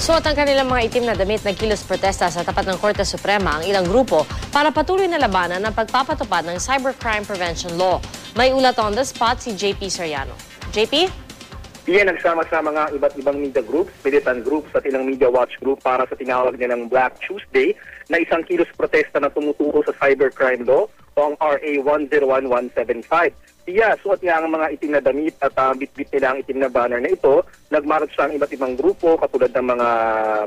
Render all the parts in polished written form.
Suot ang kanilang mga itim na damit nagkilos protesta sa tapat ng Korte Suprema ang ilang grupo para patuloy na labanan ang pagpapatupad ng Cybercrime Prevention Law. May ulat on the spot si JP Soriano. JP? Iyan nagsama-sama nga iba't ibang media groups, militant groups at ilang media watch group para sa tinawag nilang Black Tuesday na isang kilos protesta na tumuturo sa Cybercrime Law o ang RA 101175. Suot nga ang mga itim na damit at bit-bit nila ang itim na banner na ito. Nagmarch ang iba't ibang grupo katulad ng mga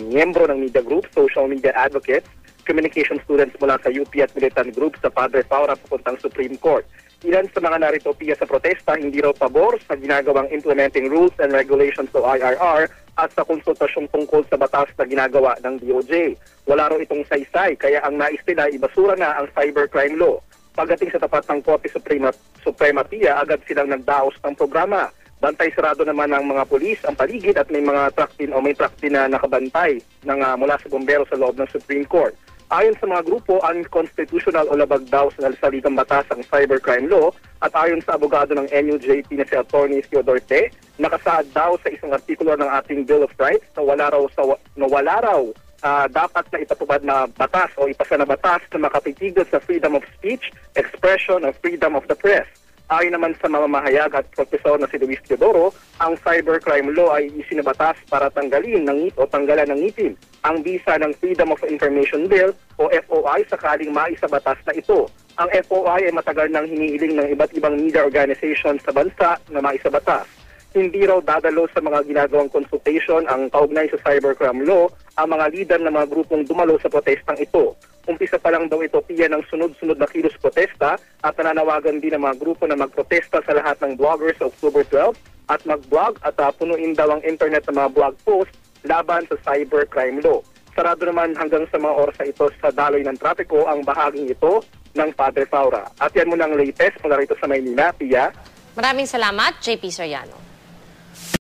miyembro ng media groups, social media advocates, communication students mula sa UP at militant groups sa Padre Paura papuntang Supreme Court. Ilan sa mga narito sa protesta hindi raw pabor sa ginagawang implementing rules and regulations o IRR at sa konsultasyong tungkol sa batas na ginagawa ng DOJ. Wala raw itong saysay kaya ang nais nila ibasura na ang cybercrime law. Pagdating sa tapat ng Korte Suprema agad silang nagdaos ng programa. Bantay sarado naman ng mga pulis ang paligid at may mga truck din o may truck din na nakabantay mula sa bombero sa loob ng Supreme Court. Ayon sa mga grupo, unconstitutional o labag daw sa salitang batas ang cybercrime law at ayon sa abogado ng NUJP na si Atty. Theodore Te, nakasaad daw sa isang artikulo ng ating Bill of Rights na wala raw dapat na ipatupad na batas o ipasa na batas na makapitigil sa freedom of speech, expression, and freedom of the press. Ayon naman sa mamamahayag at profesor na si Luis Teodoro, ang cybercrime law ay isinabatas para tanggalin tanggalan ng ngipin ang bisa ng Freedom of Information Bill o FOI sakaling maisabatas na ito. Ang FOI ay matagal nang hinihiling ng iba't ibang media organizations sa bansa na maisabatas. Hindi raw dadalo sa mga ginagawang consultation ang kaugnay sa cybercrime law ang mga lider ng mga grupong dumalo sa protestang ito. Umpisa pa lang daw ito ng sunod-sunod na kilos protesta at nananawagan din ng mga grupo na magprotesta sa lahat ng bloggers sa October 12 at mag-blog at punuin daw ang internet ng mga blog post laban sa cybercrime law. Sarado naman hanggang sa mga oras na ito sa daloy ng trapiko ang bahaging ito ng Padre Paura. At yan muna ang latest mula rito sa Maynila, Pia. Maraming salamat, JP Soriano.